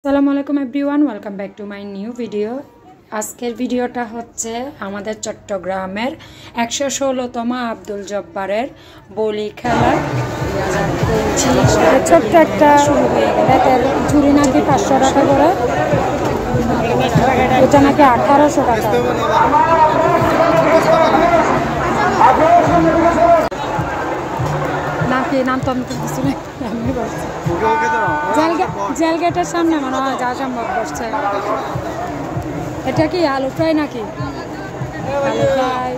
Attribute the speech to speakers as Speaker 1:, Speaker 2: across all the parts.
Speaker 1: আসসালামু আলাইকুম everyone, welcome back to my new video. আজকের ভিডিওটা হচ্ছে আমাদের চট্টগ্রামের 116তম আব্দুল জব্বারের বলি খেলা। ছোট্ট একটা শুরু হয়ে গেল। ঝুড়ি নাকি 500 টাকা করে, এটা নাকি 1800 টাকা। নাকি নাম তো আমি তো কিছু নেই, এমনি বলছি। জেল গেটের সামনে মনে হয় যা সম্ভব বসছে। এটা কি আলু ফ্রাই নাকি? আলু ফ্রাই,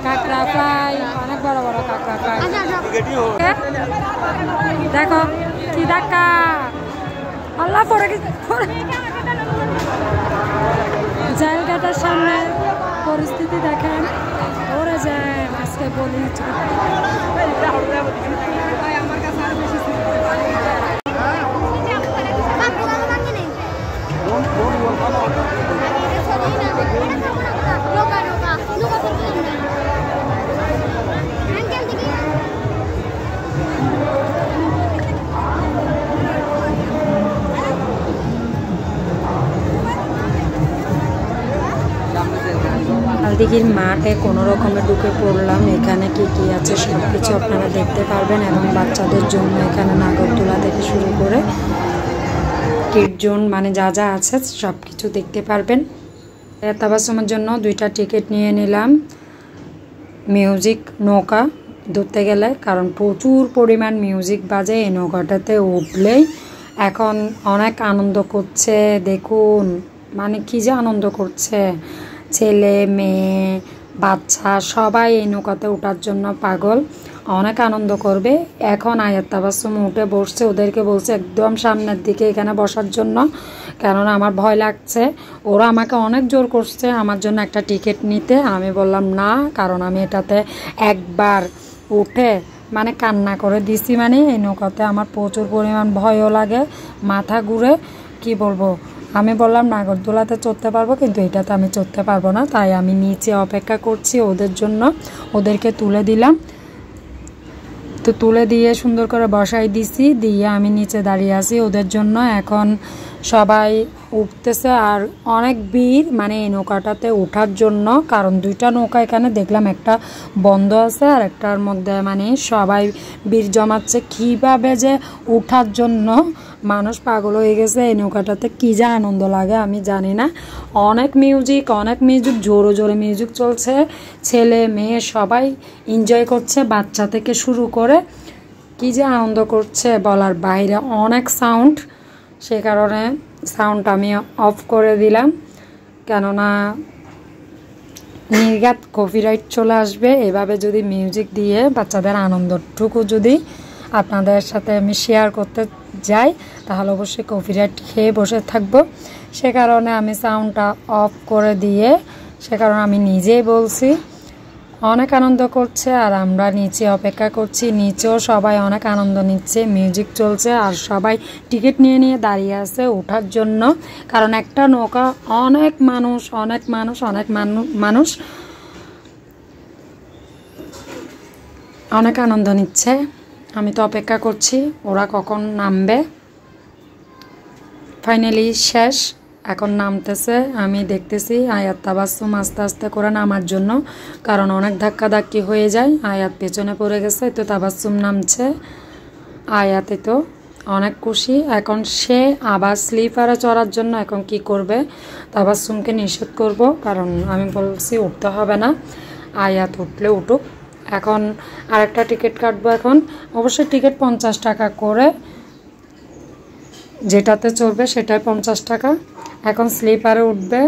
Speaker 1: কাঁকড়া ফ্রাই, অনেক বড় বড় কাঁকড়া ফ্রাই। দেখো কি ধাক্কা, আল্লাহ পড়ে জেল গেটের সামনে পরিস্থিতি দেখেন। ওরে যে আজকে বলি দিঘির মাঠে কোনো রকমে ঢুকে পড়লাম। এখানে কি কি আছে সব কিছু আপনারা দেখতে পারবেন, এবং বাচ্চাদের জন্য এখানে নাগরদোলা থেকে শুরু করে কিড জোন মানে যা যা আছে সব কিছু দেখতে পারবেন। তাবাসসুমের জন্য 2টা টিকিট নিয়ে নিলাম। মিউজিক নৌকা ধরতে গেলে, কারণ প্রচুর পরিমাণ মিউজিক বাজে এই নৌকাটাতে উঠলেই। এখন অনেক আনন্দ করছে, দেখুন মানে কি যে আনন্দ করছে, ছেলে মেয়ে বাচ্চা সবাই এই নৌকাতে ওঠার জন্য পাগল, অনেক আনন্দ করবে। এখন আয়াত তাবাসসুম উঠে বসছে, ওদেরকে বলছে একদম সামনের দিকে এখানে বসার জন্য, কেননা আমার ভয় লাগছে। ওরা আমাকে অনেক জোর করছে আমার জন্য একটা টিকিট নিতে। আমি বললাম না, কারণ আমি এটাতে একবার উঠে মানে কান্না করে দিছি। মানে এই নৌকাতে আমার প্রচুর পরিমাণ ভয়ও লাগে, মাথা ঘুরে, কি বলবো। আমি বললাম নাগরদোলাতে চড়তে পারবো, কিন্তু এটাতে আমি চড়তে পারবো না। তাই আমি নিচে অপেক্ষা করছি ওদের জন্য। ওদেরকে তুলে দিলাম, তো তুলে দিয়ে সুন্দর করে বসাই দিছি, দিয়ে আমি নিচে দাঁড়িয়ে আছি ওদের জন্য। এখন সবাই উঠতেছে আর অনেক ভিড় মানে এই নৌকাটাতে ওঠার জন্য, কারণ 2টা নৌকা এখানে দেখলাম, একটা বন্ধ আছে আর একটার মধ্যে মানে সবাই ভিড় জমাচ্ছে। কীভাবে যে ওঠার জন্য মানুষ পাগল হয়ে গেছে। এই নৌকাটাতে কী যে আনন্দ লাগে আমি জানি না। অনেক মিউজিক জোরে জোরে মিউজিক চলছে, ছেলে মেয়ে সবাই এনজয় করছে, বাচ্চা থেকে শুরু করে কী যে আনন্দ করছে বলার বাইরে। অনেক সাউন্ড, সে কারণে সাউন্ড আমি অফ করে দিলাম, কেননা নির্ঘাত কপিরাইট চলে আসবে। এভাবে যদি মিউজিক দিয়ে বাচ্চাদের আনন্দটুকু যদি আপনাদের সাথে আমি শেয়ার করতে যাই, তাহলে অবশ্যই কপিরাইট খেয়ে বসে থাকবো। সে কারণে আমি সাউন্ডটা অফ করে দিয়ে, সে কারণে আমি নিজেই বলছি অনেক আনন্দ করছে। আর আমরা নিচে অপেক্ষা করছি, নিচেও সবাই অনেক আনন্দ নিচ্ছে, মিউজিক চলছে আর সবাই টিকিট নিয়ে নিয়ে দাঁড়িয়ে আছে ওঠার জন্য। কারণ একটা নৌকা অনেক মানুষ অনেক আনন্দ নিচ্ছে। আমি তো অপেক্ষা করছি ওরা কখন নামবে। ফাইনালি শেষ, এখন নামতেছে। আমি দেখতেছি আয়াত তাবাসসুম আস্তে আস্তে করে নামার জন্য, কারণ অনেক ধাক্কাধাক্কি হয়ে যায়। আয়াত পেছনে পড়ে গেছে, তো তাবাসসুম নামছে। আয়াতে তো অনেক খুশি। এখন সে আবার স্লিপারে চড়ার জন্য এখন কি করবে, তাবাসসুমকে নিষেধ করব, কারণ আমি বলছি উঠতে হবে না, আয়াত উঠলে উঠুক। এখন আরেকটা টিকিট কাটবো। এখন অবশ্যই টিকিট 50 টাকা করে, যেটাতে চড়বে সেটাই 50 টাকা। এখন স্লিপারে উঠবে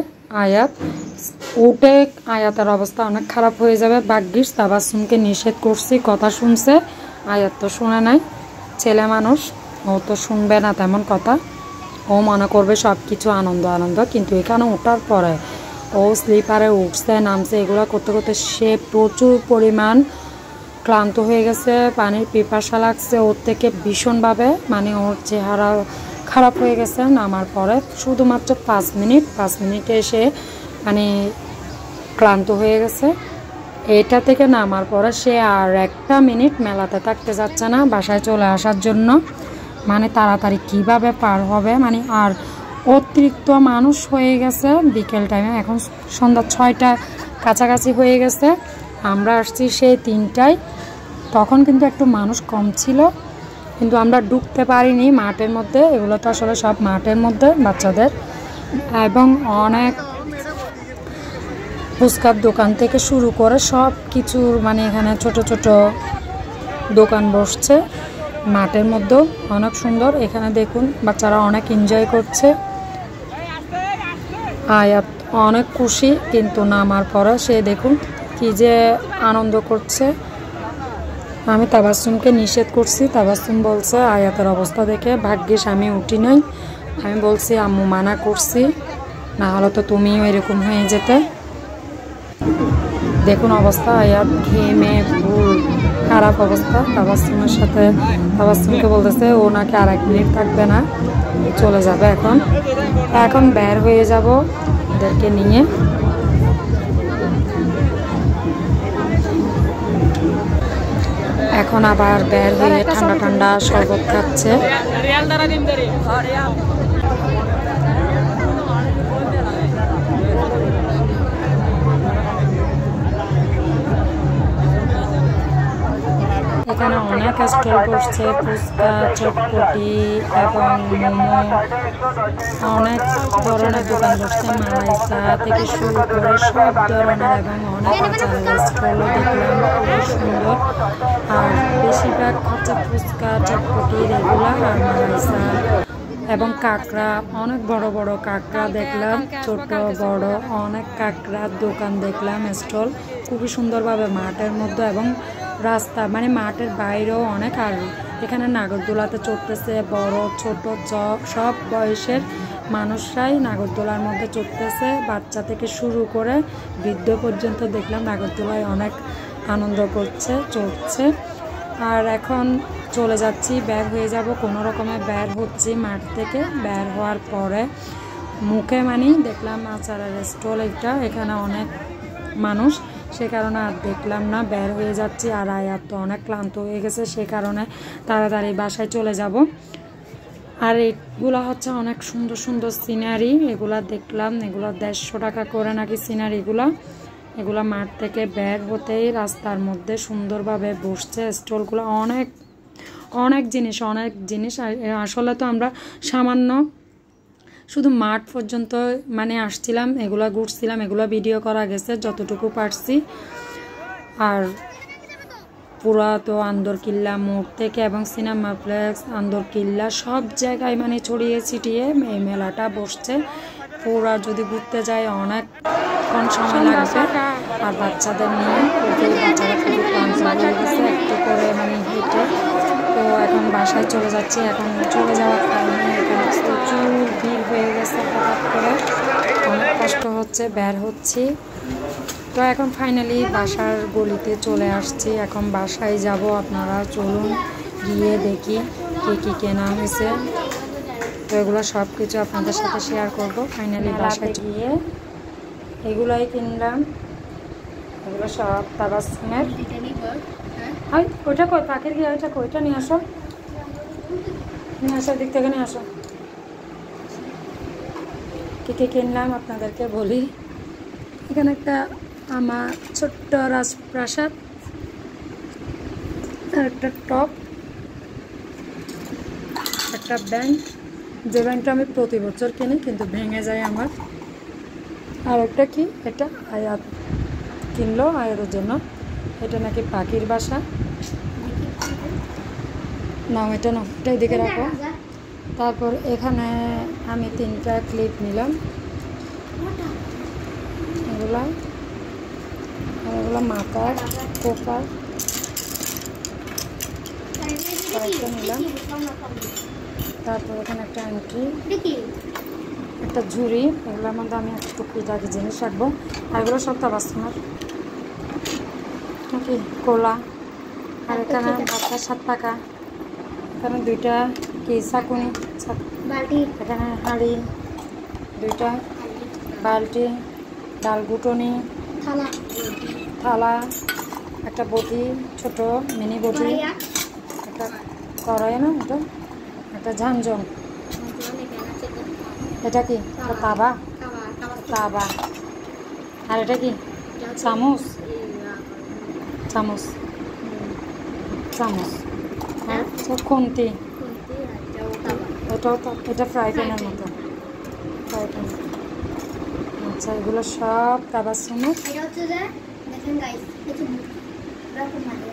Speaker 1: আয়াত, উঠে আয়াতের অবস্থা অনেক খারাপ হয়ে যাবে। ভাগ্যিস তাবাসসুমকে নিষেধ করছি, কথা শুনছে। আয়াত তো শুনে নাই, ছেলে মানুষ, ও তো শুনবে না তেমন কথা। ও মনে করবে সব কিছু আনন্দ, কিন্তু এখানে ওঠার পরে ও স্লিপারে উঠছে নামছে, এগুলো করতে করতে সে প্রচুর পরিমাণ ক্লান্ত হয়ে গেছে, পানির পিপাসা লাগছে ওর থেকে ভীষণভাবে, মানে ওর চেহারা খারাপ হয়ে গেছে। নামার পরে শুধুমাত্র 5 মিনিটে এসে মানে ক্লান্ত হয়ে গেছে। এটা থেকে নামার পরে সে আর 1 মিনিট মেলাতে থাকতে যাচ্ছে না, বাসায় চলে আসার জন্য। মানে তাড়াতাড়ি কিভাবে পার হবে, মানে আর অতিরিক্ত মানুষ হয়ে গেছে বিকেল টাইমে। এখন সন্ধ্যা 6টা কাছাকাছি হয়ে গেছে, আমরা আসছি সেই 3টায়। তখন কিন্তু একটু মানুষ কম ছিল, কিন্তু আমরা ঢুকতে পারিনি মাঠের মধ্যে। এগুলো তো আসলে সব মাঠের মধ্যে বাচ্চাদের, এবং অনেক ফুচকার দোকান থেকে শুরু করে সব কিছুর মানে এখানে ছোট ছোট দোকান বসছে মাঠের মধ্যেও, অনেক সুন্দর। এখানে দেখুন বাচ্চারা অনেক এনজয় করছে। আয়াত অনেক খুশি, কিন্তু নামার পরে সে দেখুন কি যে আনন্দ করছে। আমি তাবাসসুমকে নিষেধ করছি, তাবাসসুম বলছে আয়াতের অবস্থা দেখে ভাগ্যিস আমি উঠি নাই। আমি বলছি আম্মু মানা করছি, না হলে তো তুমিও এরকম হয়ে যেতে। দেখুন অবস্থা, আয়াত ঘেমে ফুল খারাপ অবস্থা। তাবাসসুমের সাথে তাবাসসুমকে বলতেছে ও নাকি আর 1 মিনিট থাকবে না, চলে যাবে। এখন বের হয়ে যাব ওদেরকে নিয়ে। এখন আবার বের হয়ে ঠান্ডা ঠান্ডা শরবত খাচ্ছে। এখানে অনেক স্টল বসছে, ফুচকা, চটপটি এবং মোমো, অনেক ধরনের দোকান বসছে। মালাইসা থেকে শুরু করে সব ধরনের, এবং অনেক আচারের স্টলও দেখলাম, খুবই সুন্দর। আর বেশিরভাগ হচ্ছে ফুচকা, চটপটি, রেগুলার আর মালাইসা এবং কাঁকড়া। অনেক বড় বড় কাঁকড়া দেখলাম, ছোট বড় অনেক কাঁকড়ার দোকান দেখলাম, স্টল খুবই সুন্দরভাবে মাঠের মধ্যে এবং রাস্তা মানে মাঠের বাইরেও অনেক। আর এখানে নাগরদোলাতে চড়তেছে বড় ছোট সব বয়সের মানুষরাই নাগরদোলার মধ্যে চড়তেছে, বাচ্চা থেকে শুরু করে বৃদ্ধ পর্যন্ত দেখলাম নাগরদোলায় অনেক আনন্দ করছে, চড়ছে। আর এখন চলে যাচ্ছি, বের হয়ে যাব, কোনো রকমে বের হচ্ছি মাঠ থেকে। বের হওয়ার পরে মুখে মানে দেখলাম আচারের স্টল একটা, এখানে অনেক মানুষ, সে কারণে আর দেখলাম না, বের হয়ে যাচ্ছি। আর আয়াত তো অনেক ক্লান্ত হয়ে গেছে, সে কারণে তাড়াতাড়ি বাসায় চলে যাব। আর এগুলা হচ্ছে অনেক সুন্দর সুন্দর সিনারি, এগুলা দেখলাম, এগুলো 150 টাকা করে নাকি সিনারিগুলা। এগুলা মাঠ থেকে বের হতেই রাস্তার মধ্যে সুন্দরভাবে বসছে স্টলগুলো, অনেক অনেক জিনিস। আসলে তো আমরা সামান্য শুধু মাঠ পর্যন্ত মানে আসছিলাম, এগুলো ঘুরছিলাম, এগুলো ভিডিও করা গেছে যতটুকু পারছি। আর পুরা তো আন্দরকিল্লা মোড় থেকে এবং সিনেমা প্লেক্স, আন্দরকিল্লা সব জায়গায় মানে ছড়িয়ে ছিটিয়ে এই মেলাটা বসছে। পুরা যদি ঘুরতে যায় অনেকক্ষণ সময় লাগবে। আর বাচ্চাদের নিয়ে বাচ্চারা খুবই ক্লান্ত হয়ে গেছে একটু করে মানে হেঁটে। তো এখন বাসায় চলে যাচ্ছি। এখন চলে যাওয়ার কারণে এখানে প্রচুর ভিড় হয়ে গেছে, হঠাৎ করে অনেক কষ্ট হচ্ছে, বের হচ্ছি। তো এখন ফাইনালি বাসার গলিতে চলে আসছি, এখন বাসায় যাব। আপনারা চলুন গিয়ে দেখি কী কেনা হয়েছে। তো এগুলো সব কিছু আপনাদের সাথে শেয়ার করব। ফাইনালি বাসায় গিয়ে এগুলাই কিনলাম, এগুলো সব তাবাসসুমের। হাই ওইটা কই পাখির গিয়ে ওইটা কইটা নিয়ে আসো, দিক থেকে নিয়ে আসো। কী কিনলাম আপনাদেরকে বলি। এখানে একটা আমার ছোট্ট রাজপ্রাসাদ, একটা টপ, একটা ব্যাংক, যে ব্যাংকটা আমি প্রতি বছর কিনি কিন্তু ভেঙে যায় আমার। আর একটা কি, এটা আয়াত কিনলো আয়াতের জন্য, এটা নাকি পাখির বাসা। নাও এটা নাও, এটা এদিকে রাখো। তারপর এখানে আমি 3টা ক্লিপ নিলাম, এগুলা মাথার কোপার কয়েকটা নিলাম। তারপর এখানে একটা এন্ট্রি, একটা ঝুড়ি, এগুলোর মধ্যে আমি একটু টুকিটাকি জিনিস রাখবো। আর এগুলো সব তাবাসসুমের নাকি কোলা। আর এখানে বাচ্চার 7 টাকা। এখানে 2টা কি চাকুনি, এখানে হাঁড়ি 2টা, বালতি, ডাল ঘুটনি, থালা, একটা বটি, ছোট মিনি বটি, একটা কড়াই না এটা, একটা ঝাঞ্ঝন। এটা কি? এটা তাবা। তাবা। আর এটা কি? চামচ। চামচ। চামচ। আর খুন্তি। এটাও তো, এটা ফ্রাই প্যানের মতো। Fry pan. আচ্ছা, এগুলো সব তাবাসসুমের।
Speaker 2: এটা হচ্ছে যে দেখেন গাইস, এটা এরকম মানে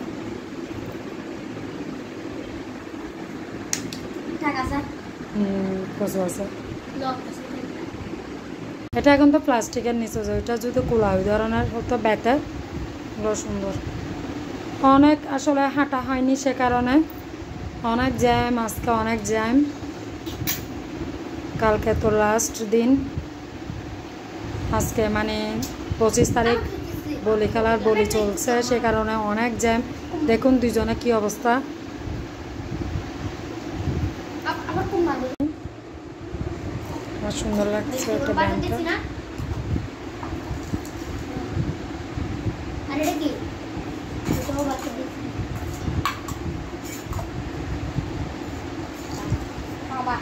Speaker 2: ঠিক আছে।
Speaker 1: বুঝতে পারছি।
Speaker 2: লক আছে।
Speaker 1: এটা এখন তো প্লাস্টিকের নিচে, ওইটা যদি খোলা ওই ধরনের হতো বেটার, এগুলো সুন্দর। অনেক আসলে হাঁটা হয়নি, সে কারণে অনেক জ্যাম, আজকে অনেক জ্যাম। কালকে তো লাস্ট দিন, আজকে মানে 25 তারিখ বলি খেলার বলি চলছে, সে কারণে অনেক জ্যাম। দেখুন দুজনে কি অবস্থা। আমার সুন্দর লাগছে এটা ব্যান্ডটা।
Speaker 2: বাবা